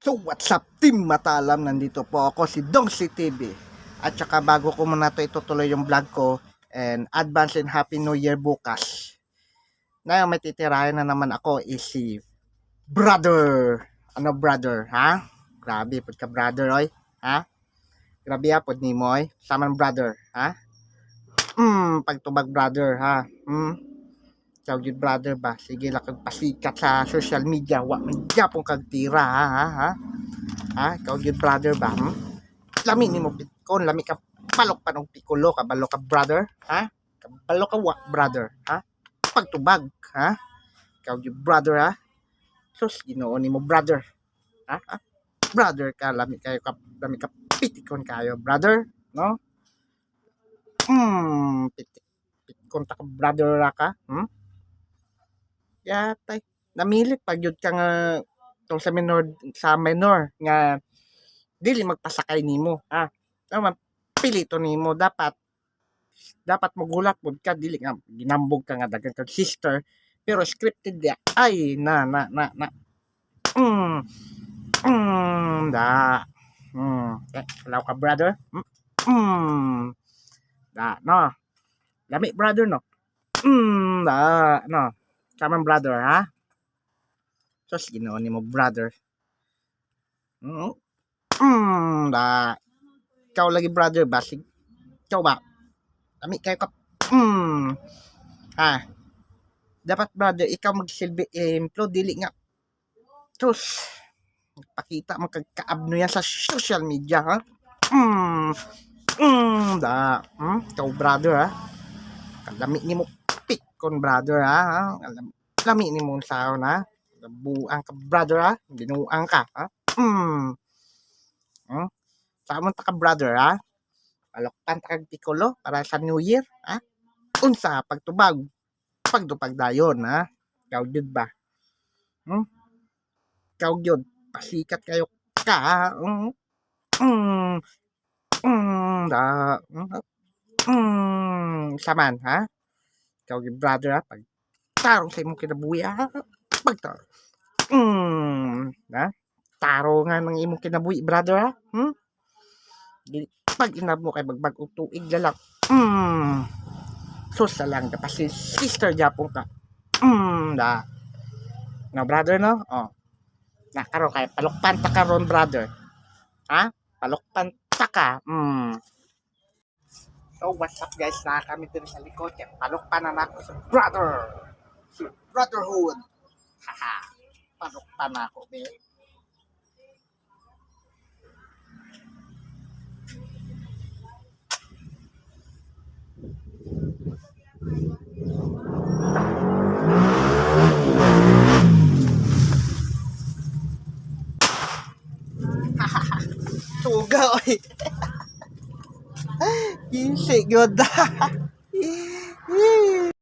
So what's up team Matalam, nandito po ako si Dongsi TV. At saka bago ko muna to itutuloy yung vlog ko, and advance and happy new year bukas. Ngayon may titirahin na naman ako is si brother. Ano brother, ha? Grabe, pud ka brother oy, ha? Grabe ha, pud nimo oy. Saman brother, ha? Pagtubag brother, ha? Ikaw yun brother ba? Sige lang kag pasikat sa social media. Wa man gyapon kag tira, ha? Ha? Ikaw yun brother ba? Lami ni mo pitkon, lami ka palok pa ng pikulo, kabalo ka brother, ha? Kabalo ka wa brother, ha? Pagtubag, ha? Ikaw yun brother, ha? Sus, Ginoo ni mo brother, ha? Brother ka, lami ka pitikon kayo brother, no? Pitikon ta ka brother ra ka, Yatay, namilit pag yun ka nga tong sa minor nga dili magpasakay nimo, ha? Naman pilito nimo dapat magulat pud ka, dili nga ginambog ka nga daghan kag sister pero scripted ya. Ay mm, da hello ka brother, da no lami brother no, da no kaman brother, ha? Sus, Ginoo nimo brother, da ikaw lagi brother ba ikaw ba lami kayo ka, ha? Dapat brother ikaw magsilbi emplo, dili nga sus pakita mo kag kaabno yan sa social media, ha? Ikaw brother, ha? Lami nimo pikon brother, ha? Lami nimo saon, ha? Buang ka brother, ha? Binuang ka, ha? Samon ta ka brother, ha? Palokpan ta kag pikulo para sa New Year, ha? Unsa pagtupag dayon, ha? Ikaw jud ba? Ikaw jud pasikat kayo ka, ha? Da saman, ha? Ikaw jud brother, ha? Pag tarong sa imong kinabuhi, ha? Pagtarong ha? Taro nga ng imong kinabuhi brother, ha? Pag inab mo kay bagbag og tuig lalak, sus lang ka si sister japon ka, da no brother, no? Na karon kay palukpan ta karon brother, ha? Palukpan ta ka. So what's up guys, na kami dito sa likod kay palukpan na nako sa brother, si brotherhood, haha, palukpan na ako be. Suga oy. Kisi gyud.